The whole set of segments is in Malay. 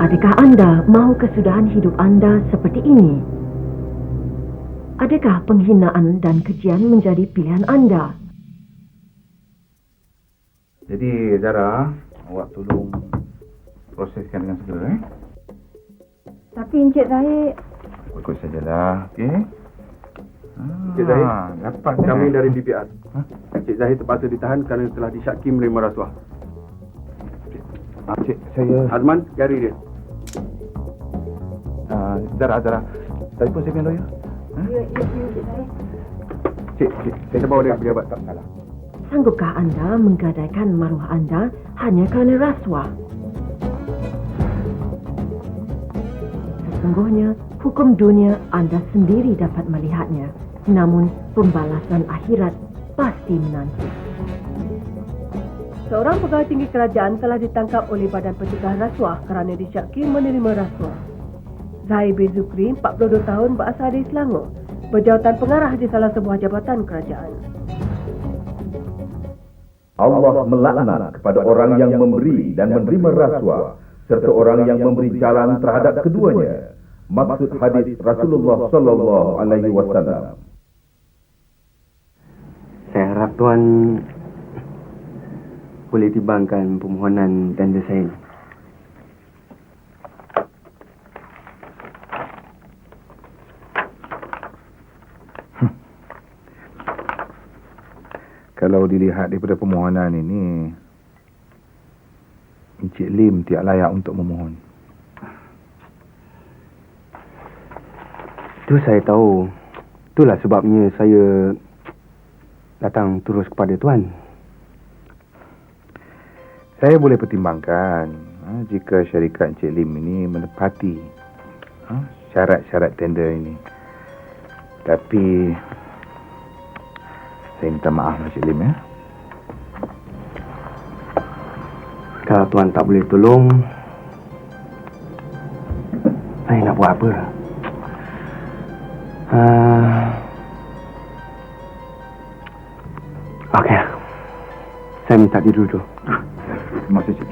Adakah anda mahu kesudahan hidup anda seperti ini? Adakah penghinaan dan kejian menjadi pilihan anda? Jadi Zara, awak tolong proseskan dengan segera. Tapi Encik Zahid... Ikut sajalah, okey? Encik Zahid, dapat kami dari BPR. Encik Zahid terpaksa ditahan kerana telah disyaki menerima rasuah. Cik, saya... Azman, cari dia. Zara, telefon saya punya lawyer. Ya, Encik Zahid. Cik, Kita bawa dia ke pejabat. Tak salah. Sanggupkah anda menggadaikan maruah anda hanya kerana rasuah? Sesungguhnya, hukum dunia anda sendiri dapat melihatnya. Namun, pembalasan akhirat pasti menanti. Seorang pegawai tinggi kerajaan telah ditangkap oleh Badan Pencegahan Rasuah kerana disyaki menerima rasuah. Zahid bin Zukri, 42 tahun, berasal dari Selangor, berjawatan pengarah di salah sebuah jabatan kerajaan. Allah melaknat kepada orang yang memberi dan menerima rasuah serta orang yang memberi jalan terhadap keduanya. Maksud hadis Rasulullah sallallahu alaihi wasallam. Saya harap Tuan boleh timbangkan permohonan tender saya. Kalau dilihat daripada permohonan ini, Encik Lim tidak layak untuk memohon. Itu saya tahu. Itulah sebabnya saya datang terus kepada Tuan. Saya boleh pertimbangkan jika syarikat Encik Lim ini menepati syarat-syarat tender ini. Tapi saya minta maaf Encik Lim ya. Kalau Tuan tak boleh tolong, saya nak buat apa? Okey. Saya minta tidur dulu. Terima kasih Cik.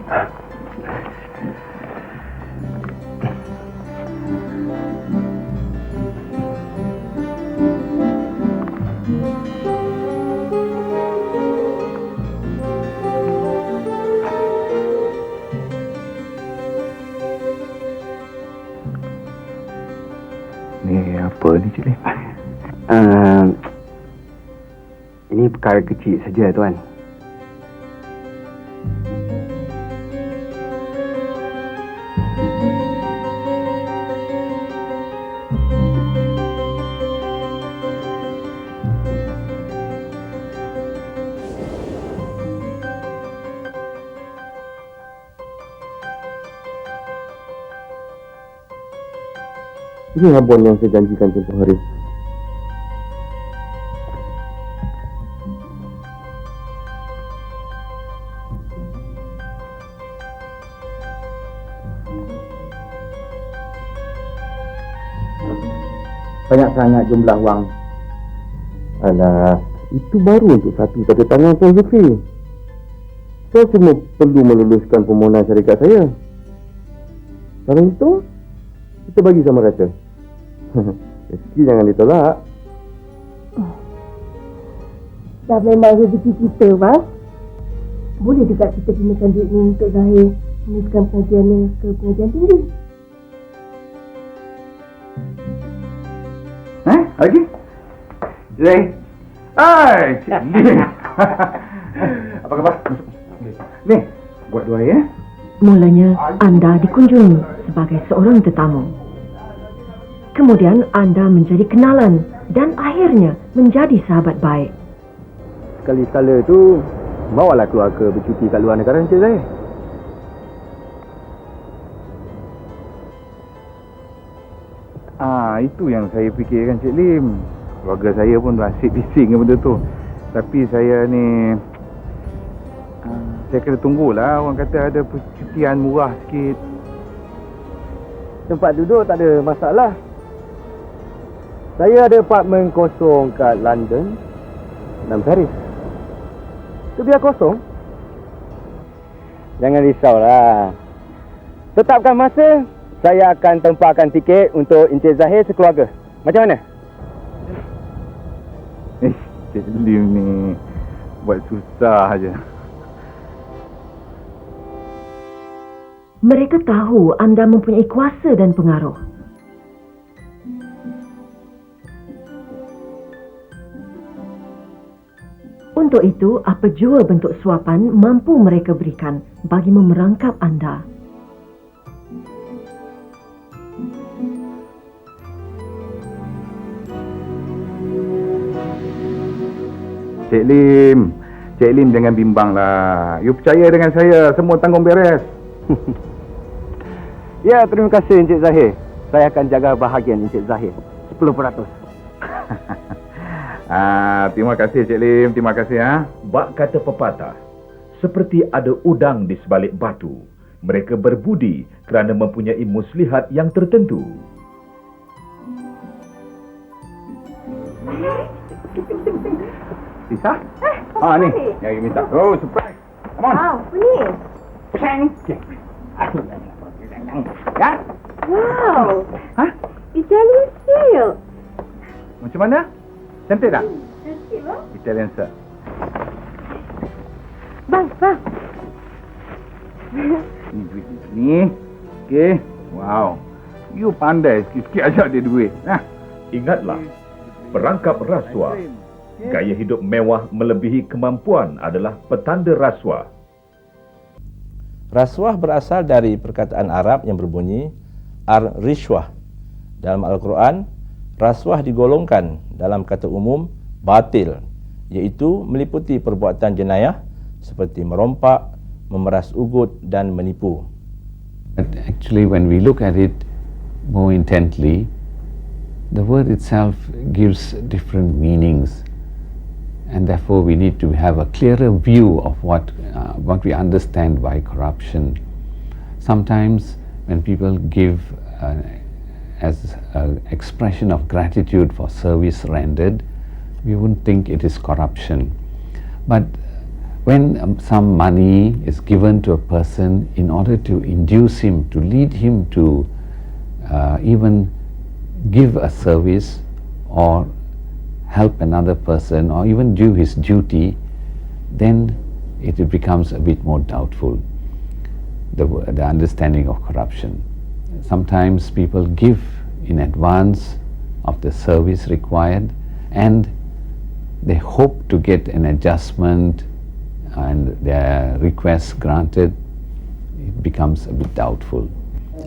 Ni apa ni Cik Lim? Ini perkara kecil saja, Tuan. Ini abon yang saya janjikan tempoh hari. Banyak sangat jumlah wang. Alah, itu baru untuk satu tanda tangan Tuan Zulfi. Saya cuma perlu meluluskan permohonan syarikat saya. Kalau itu, kita bagi sama rata. Rezeki jangan ditolak. Dah memang rezeki kita, Bang. Boleh juga kita gunakan duit ni untuk Zahid meneruskan pengajiannya ke pengajian tinggi. Lagi? Zahid. Hai, Cik Lim. Apa khabar? Masuk. Ni, buat dua ya. Mulanya, anda dikunjungi sebagai seorang tetamu. Kemudian, anda menjadi kenalan dan akhirnya menjadi sahabat baik. Sekali-sekala tu, bawalah keluarga bercuti kat luar negara, Encik Zahid. Itu yang saya fikirkan Cik Lim. Keluarga saya pun asyik bising dengan benda tu. Tapi saya ni, saya kena tunggulah. Orang kata ada percutian murah sikit. Tempat duduk tak ada masalah. Saya ada apartmen kosong kat London dan Paris. Tu biar kosong. Jangan risaulah. Tetapkan masa, saya akan tempahkan tiket untuk Encik Zahir sekeluarga. Macam mana? Cik Lim ni buat susah aja. Mereka tahu anda mempunyai kuasa dan pengaruh. Untuk itu, apa jua bentuk suapan mampu mereka berikan bagi memerangkap anda. Cik Lim jangan bimbang lah. You percaya dengan saya, semua tanggung beres. Ya, terima kasih Encik Zahir. Saya akan jaga bahagian Encik Zahir 10%. Terima kasih Cik Lim, terima kasih ha. Bak kata pepatah, seperti ada udang di sebalik batu. Mereka berbudi kerana mempunyai muslihat yang tertentu. Sisa? Ni, yang you minta. Oh, surprise. Come on. Wow, ni. Ya? Wow. Ha? Italian style. Macam mana? Cantik tak? Cantik lah. Italian sir. Bang. Ni duit ni. Okey. Wow. You pandai sikit-sikit aja dia duit. Nah. Ingatlah, perangkap rasuah, gaya hidup mewah melebihi kemampuan adalah petanda rasuah. Rasuah berasal dari perkataan Arab yang berbunyi ar-rishwah. Dalam Al-Quran, rasuah digolongkan dalam kata umum batil, iaitu meliputi perbuatan jenayah seperti merompak, memeras ugut dan menipu. But actually, when we look at it more intently, the word itself gives different meanings, and therefore we need to have a clearer view of what we understand by corruption. Sometimes when people give as an expression of gratitude for service rendered, we wouldn't think it is corruption. But when some money is given to a person in order to induce him, to lead him to even give a service or help another person or even do his duty, then it becomes a bit more doubtful, the understanding of corruption. Sometimes people give in advance of the service required and they hope to get an adjustment and their request granted. It becomes a bit doubtful.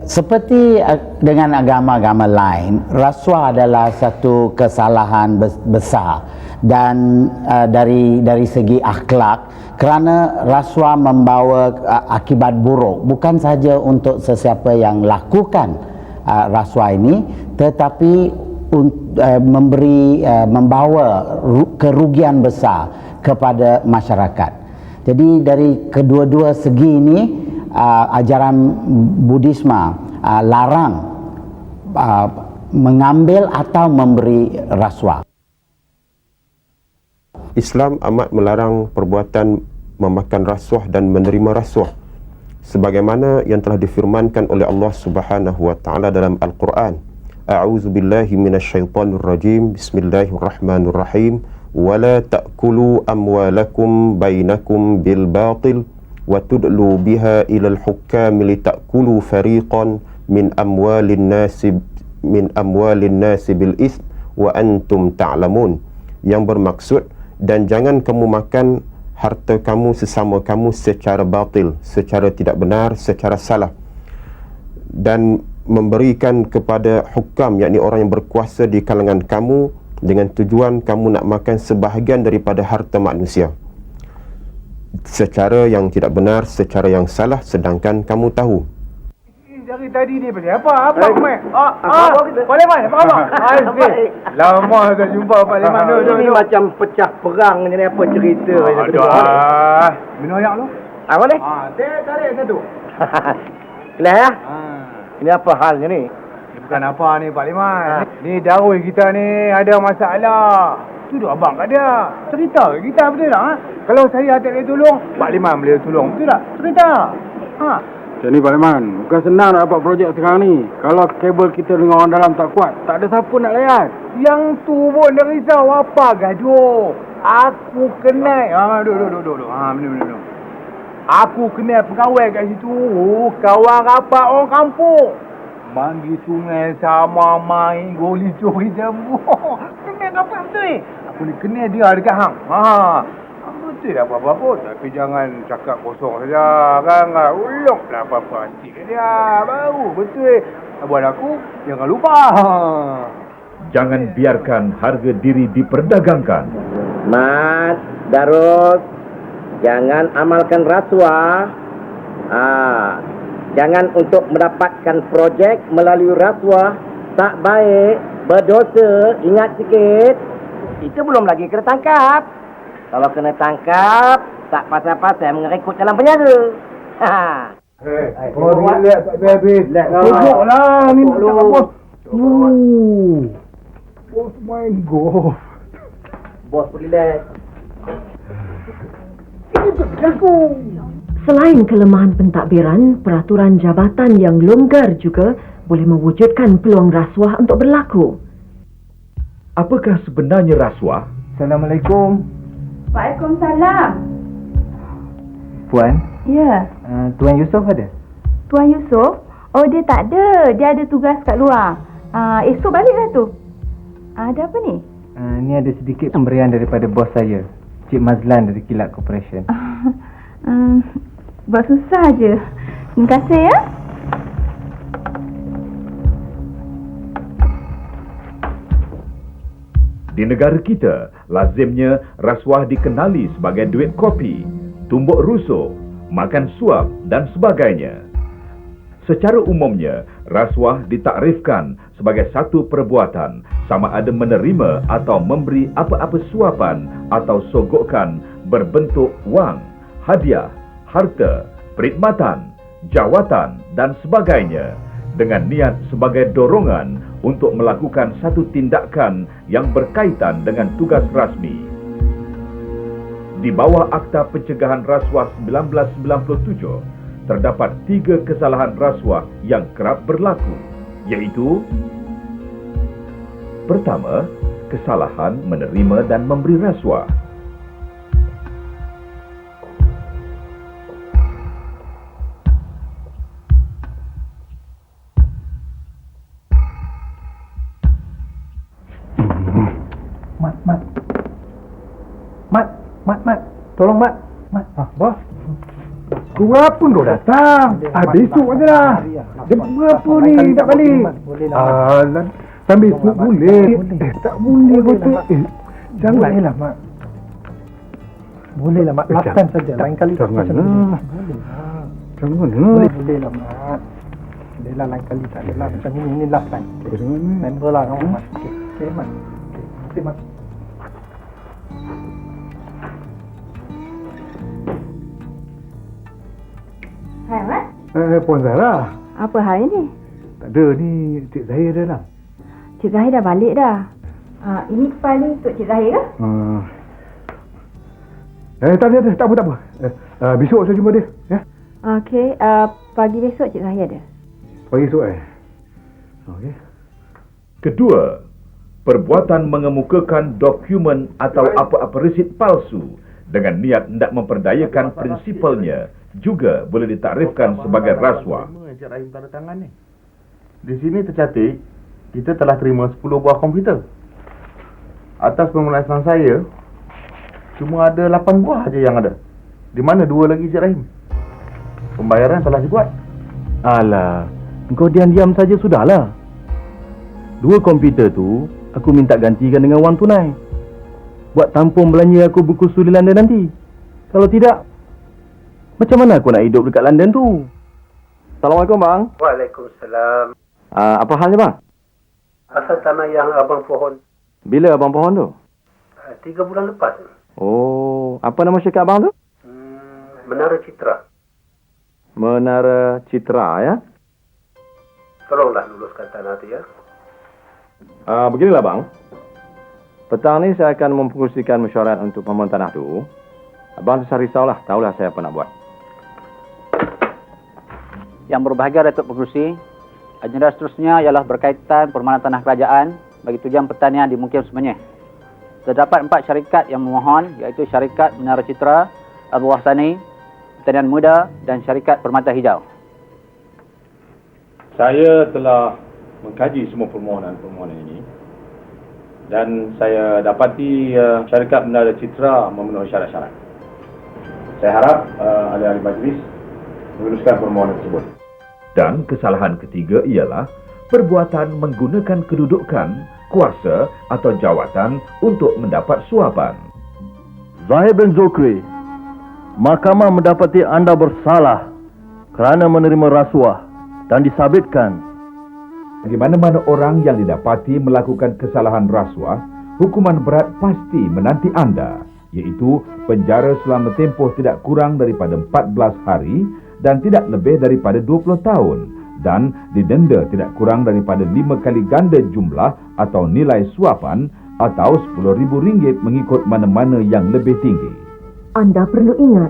Seperti dengan agama-agama lain, rasuah adalah satu kesalahan besar dan dari segi akhlak, kerana rasuah membawa akibat buruk bukan sahaja untuk sesiapa yang lakukan rasuah ini, tetapi membawa kerugian besar kepada masyarakat. Jadi dari kedua-dua segi ini, ajaran Buddhisme larang mengambil atau memberi rasuah. Islam amat melarang perbuatan memakan rasuah dan menerima rasuah, sebagaimana yang telah difirmankan oleh Allah Subhanahu wa taala dalam Al-Quran. A'udzu billahi minasyaitonir rajim. Bismillahirrahmanirrahim. Wala ta'kulu amwalakum bainakum bil batil wa tudlu biha ila al-hukami litakulu fariqan min amwalin nasi bil itsm wa antum ta'lamun. Yang bermaksud, dan jangan kamu makan harta kamu sesama kamu secara batil, secara tidak benar, secara salah, dan memberikan kepada hukam, yakni orang yang berkuasa di kalangan kamu, dengan tujuan kamu nak makan sebahagian daripada harta manusia secara yang tidak benar, secara yang salah, sedangkan kamu tahu. Dari tadi ni beli apa? Abang Mek. Pak Leman, apa khabar? Lama tak jumpa Pak Leman. Ini macam pecah perang ni, apa cerita? Minum ayak lu? Apa ni? Tarik satu. Kelas ya? Ini apa halnya ni? Bukan apa ni Pak Leman. Ni darul kita ni ada masalah. Duduk abang kat dia. Cerita ke kita, betul tak? Kalau saya tak boleh tolong, Pak Leman boleh tolong, betul tak? Cerita. Macam ni Pak Leman, bukan senang nak dapat projek sekarang ni. Kalau kabel kita dengan orang dalam tak kuat, tak ada siapa nak layan. Yang tu pun dah risau apa gaduh. Aku kenal. Duduk. Minum. Aku kenal pegawai kat situ. Kawan rapat orang kampung. Mandi sungai sama main goli curi jambu. Kenal rapat betul ni. Aku ni kenal dia dekat hang. Betul lah apa-apa pun. Tapi jangan cakap kosong saja. Kan? Ulunglah apa-apa sikit dia. Baru betul. Buat aku, jangan lupa. Jangan biarkan harga diri diperdagangkan. Mat, Darus, jangan amalkan rasuah. Jangan untuk mendapatkan projek melalui rasuah. Tak baik, berdosa. Ingat sikit. Itu belum lagi kena tangkap. Kalau kena tangkap, tak pasal-pasal mengerekut dalam penjara. Relax tak habis. Tengoklah ni tak bos. Bos main golf. Bos relax. Selain kelemahan pentadbiran, peraturan jabatan yang longgar juga boleh mewujudkan peluang rasuah untuk berlaku. Apakah sebenarnya rasuah? Assalamualaikum. Waalaikumsalam. Puan? Ya. Tuan Yusof ada? Tuan Yusof? Oh, dia tak ada. Dia ada tugas kat luar. Esok baliklah tu. Ada apa ni? Ni ada sedikit pemberian daripada bos saya, Cik Mazlan dari Kilat Corporation. Buat susah je. Terima kasih ya. Di negara kita, lazimnya rasuah dikenali sebagai duit kopi, tumbuk rusuk, makan suap dan sebagainya. Secara umumnya, rasuah ditakrifkan sebagai satu perbuatan sama ada menerima atau memberi apa-apa suapan atau sogokan berbentuk wang, hadiah, harta, perkhidmatan, jawatan dan sebagainya dengan niat sebagai dorongan untuk melakukan satu tindakan yang berkaitan dengan tugas rasmi. Di bawah Akta Pencegahan Rasuah 1997, terdapat 3 kesalahan rasuah yang kerap berlaku, iaitu: pertama, kesalahan menerima dan memberi rasuah. Mat. Tolong, Mat. Bos. Kurang pun kau datang. Besok aja lah. Jam berapa ni tak balik? Sambil esok boleh. Tak boleh kata. Janganlah, Mat. Bolehlah, Mat. Maafkan saja. Lain kali. Janganlah. Bolehlah, Mat. Bolehlah, lain kali tak adalah. Macam ini last time. Member lah kamu, Mat. Okey, Mat. Okey, Mat. Hai, Mat. Puan Zahra. Apa hal ini? Tak ada, ni Cik Zahir dah lah. Cik Zahir dah balik dah. Ini kepala untuk Cik Zahir ke? Tak apa. Besok saya jumpa dia. Ya? Okey, pagi besok Cik Zahir ada. Pagi esok Okey. Kedua, perbuatan mengemukakan dokumen atau apa-apa resit palsu dengan niat hendak memperdayakan prinsipalnya juga boleh ditakrifkan sebagai rasuah. Encik Rahim tanda tangan ni. Di sini tercatat kita telah terima 10 buah komputer. Atas pemenuhan saya cuma ada 8 buah aja yang ada. Di mana 2 lagi Encik Rahim? Pembayaran telah dibuat. Alah, engkau diam-diam saja sudahlah. 2 komputer tu aku minta gantikan dengan wang tunai. Buat tampung belanja aku berkursus di London nanti. Kalau tidak, macam mana aku nak hidup dekat London tu? Assalamualaikum, bang. Waalaikumsalam. Apa halnya, bang? Asal tanah yang abang pohon. Bila abang pohon tu? 3 bulan lepas. Oh, apa nama syarikat abang tu? Menara Citra. Menara Citra, ya? Tolonglah luluskan tanah tu, ya. Beginilah, bang. Petang ni saya akan mempengerusikan mesyuarat untuk pembelian tanah tu. Abang tak usah risaulah, tahulah saya apa nak buat. Yang berbahagia Datuk Pengerusi, agenda seterusnya ialah berkaitan permohonan tanah kerajaan bagi tujuan pertanian di Mukim Semenyih. Terdapat 4 syarikat yang memohon, iaitu Syarikat Menara Citra, Abu Wahsani, Pertanian Muda dan Syarikat Permata Hijau. Saya telah mengkaji semua permohonan ini dan saya dapati Syarikat Menara Citra memenuhi syarat-syarat. Saya harap ahli-ahli majlis meneruskan permohonan tersebut. Dan kesalahan ketiga ialah perbuatan menggunakan kedudukan, kuasa atau jawatan untuk mendapat suapan. Zahid bin Zukri, mahkamah mendapati anda bersalah kerana menerima rasuah dan disabitkan. Di mana-mana orang yang didapati melakukan kesalahan rasuah, hukuman berat pasti menanti anda, iaitu penjara selama tempoh tidak kurang daripada 14 hari dan tidak lebih daripada 20 tahun dan didenda tidak kurang daripada 5 kali ganda jumlah atau nilai suapan atau RM10,000 mengikut mana-mana yang lebih tinggi. Anda perlu ingat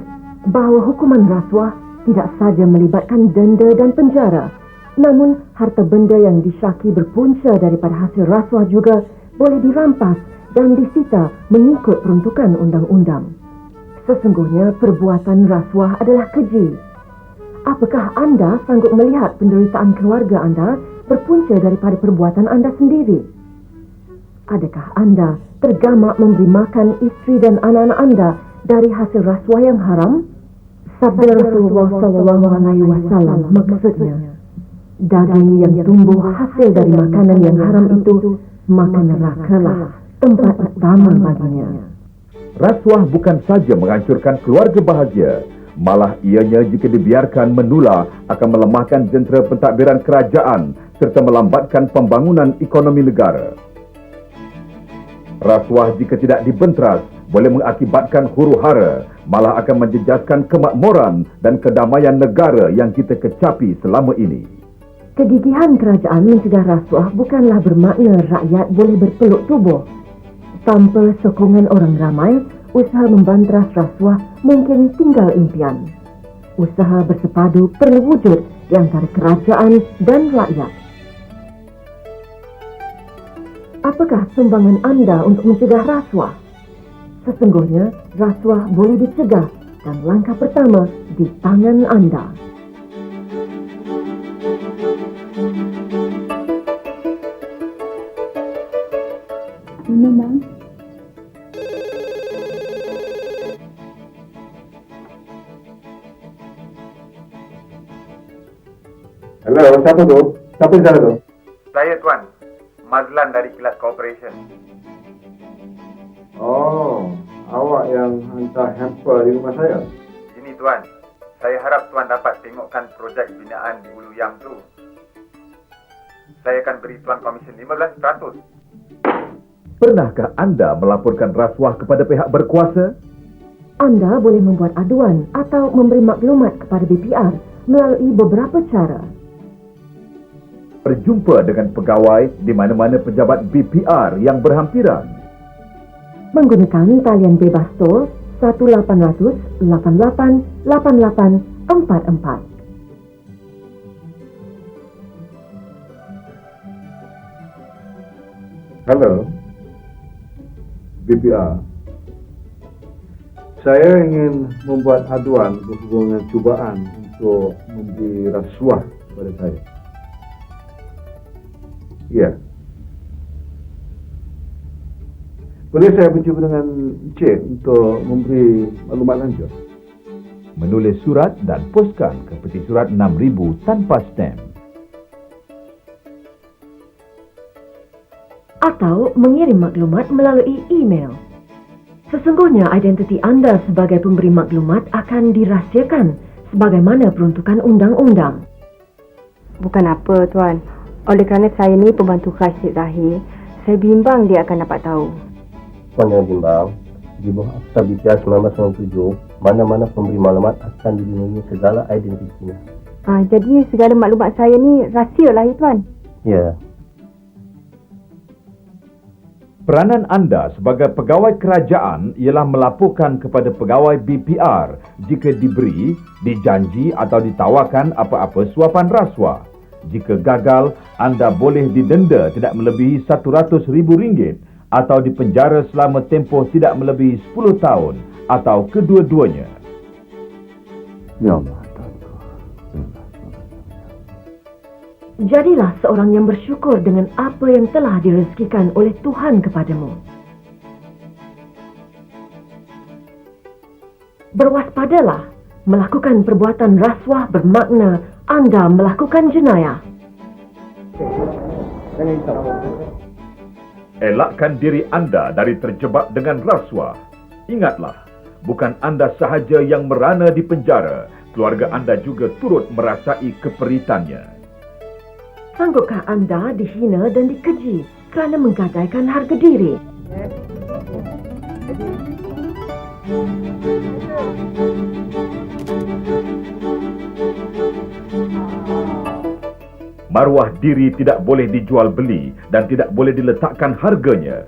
bahawa hukuman rasuah tidak saja melibatkan denda dan penjara, namun harta benda yang disyaki berpunca daripada hasil rasuah juga boleh dirampas dan disita mengikut peruntukan undang-undang. Sesungguhnya perbuatan rasuah adalah keji. Apakah anda sanggup melihat penderitaan keluarga anda berpunca daripada perbuatan anda sendiri? Adakah anda tergamak memberi makan isteri dan anak-anak anda dari hasil rasuah yang haram? Sabda Rasulullah SAW maksudnya, daging yang tumbuh hasil dari makanan yang haram itu, maka nerakalah tempat utama baginya. Rasuah bukan saja menghancurkan keluarga bahagia, malah ianya jika dibiarkan menular akan melemahkan jentera pentadbiran kerajaan serta melambatkan pembangunan ekonomi negara. Rasuah jika tidak dibenteras boleh mengakibatkan huru-hara, malah akan menjejaskan kemakmuran dan kedamaian negara yang kita kecapi selama ini. Kegigihan kerajaan mencegah rasuah bukanlah bermakna rakyat boleh berpeluk tubuh. Tanpa sokongan orang ramai, usaha membanteras rasuah mungkin tinggal impian. Usaha bersepadu perlu wujud di antara kerajaan dan rakyat. Apakah sumbangan anda untuk mencegah rasuah? Sesungguhnya, rasuah boleh dicegah dan langkah pertama di tangan anda. Ini, Bang. Hello, siapa tu? Siapa di sana tu? Saya Tuan, Mazlan dari Kilat Corporation. Oh, awak yang hantar hamper di rumah saya? Ini Tuan, saya harap Tuan dapat tengokkan projek binaan di Ulu Yang tu. Saya akan beri Tuan komisen 15%. Pernahkah anda melaporkan rasuah kepada pihak berkuasa? Anda boleh membuat aduan atau memberi maklumat kepada BPR melalui beberapa cara. Berjumpa dengan pegawai di mana-mana pejabat BPR yang berhampiran. Menggunakan talian bebas tol 1-800-88-8844. Halo, BPR. Saya ingin membuat aduan berhubungan cubaan untuk memberi rasuah kepada saya. Ya. Boleh saya berjumpa dengan Encik untuk memberi maklumat lanjut? Menulis surat dan poskan ke peti surat 6,000 tanpa stamp. Atau mengirim maklumat melalui email. Sesungguhnya identiti anda sebagai pemberi maklumat akan dirahsiakan sebagaimana peruntukan undang-undang. Bukan apa, Tuan. Oleh kerana saya ni pembantu khas Cik Zahir, saya bimbang dia akan dapat tahu. Tuan jangan bimbang. Di bawah Akta BPR 1997, mana-mana pemberi maklumat akan dilindungi segala identitinya. Jadi segala maklumat saya ni rahsia lah, Tuan? Ya. Peranan anda sebagai pegawai kerajaan ialah melaporkan kepada pegawai BPR jika diberi, dijanji atau ditawarkan apa-apa suapan rasuah. Jika gagal, anda boleh didenda tidak melebihi RM100,000 atau dipenjara selama tempoh tidak melebihi 10 tahun atau kedua-duanya. Ya Allah. Jadilah seorang yang bersyukur dengan apa yang telah direzekikan oleh Tuhan kepadamu. Berwaspadalah, melakukan perbuatan rasuah bermakna anda melakukan jenayah. Elakkan diri anda dari terjebak dengan rasuah. Ingatlah, bukan anda sahaja yang merana di penjara, keluarga anda juga turut merasai keperitannya. Sanggupkah anda dihina dan dikeji kerana menggadaikan harga diri? Maruah diri tidak boleh dijual beli dan tidak boleh diletakkan harganya.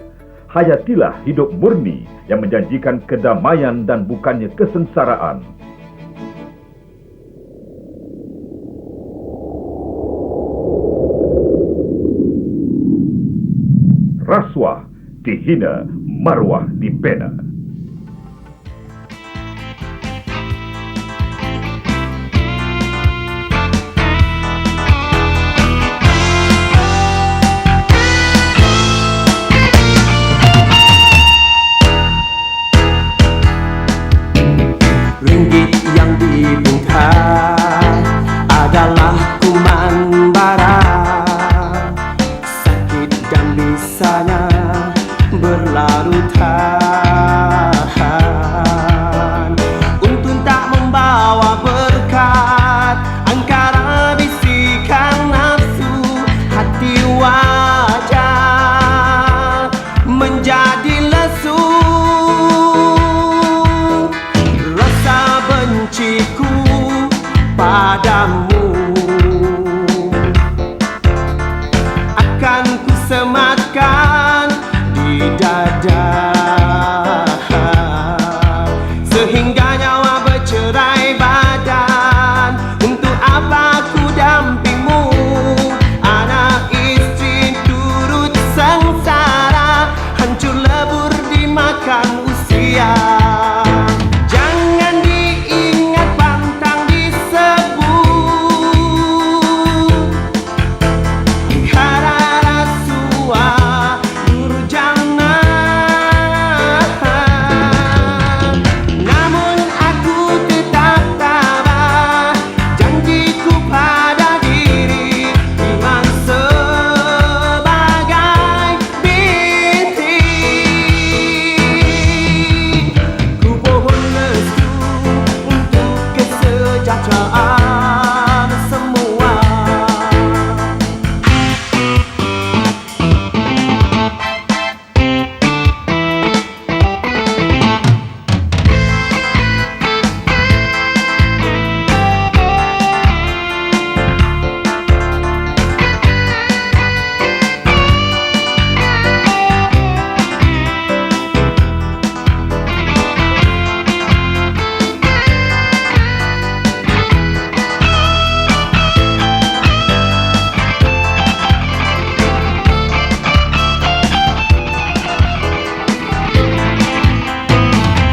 Hayatilah hidup murni yang menjanjikan kedamaian dan bukannya kesengsaraan. Rasuah dihina, maruah dibina. Ringgit yang dibungkai adalah kuman bara. Sakit dan bisanya berlarutan. Untung tak membawa berkat, angkara bisikan nafsu, hati wajah menjadi lesu. Rasa benciku padamu akan ku sematkan di dada, sehingga nyawa bercerai badan. Untuk apa ku dampingmu, anak istri turut sengsara, hancur lebur dimakan usia. Jangan diingat pantang disebut, hara rasuah durjana. Namun aku tetap tabah, janjiku pada diri, iman sebagai bintik. Ku pohon restu untuk kesejahteraan semua.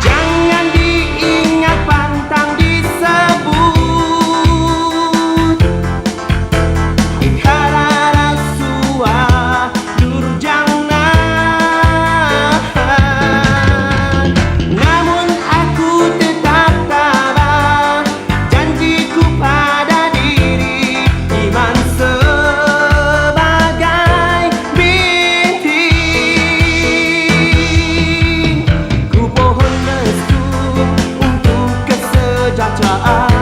Jangan diingat pantang disebut, hara rasuah durjana. Namun aku tetap tabah, janjiku pada diri, iman sebagai bintik. Ku pohon restu untuk kesejahteraan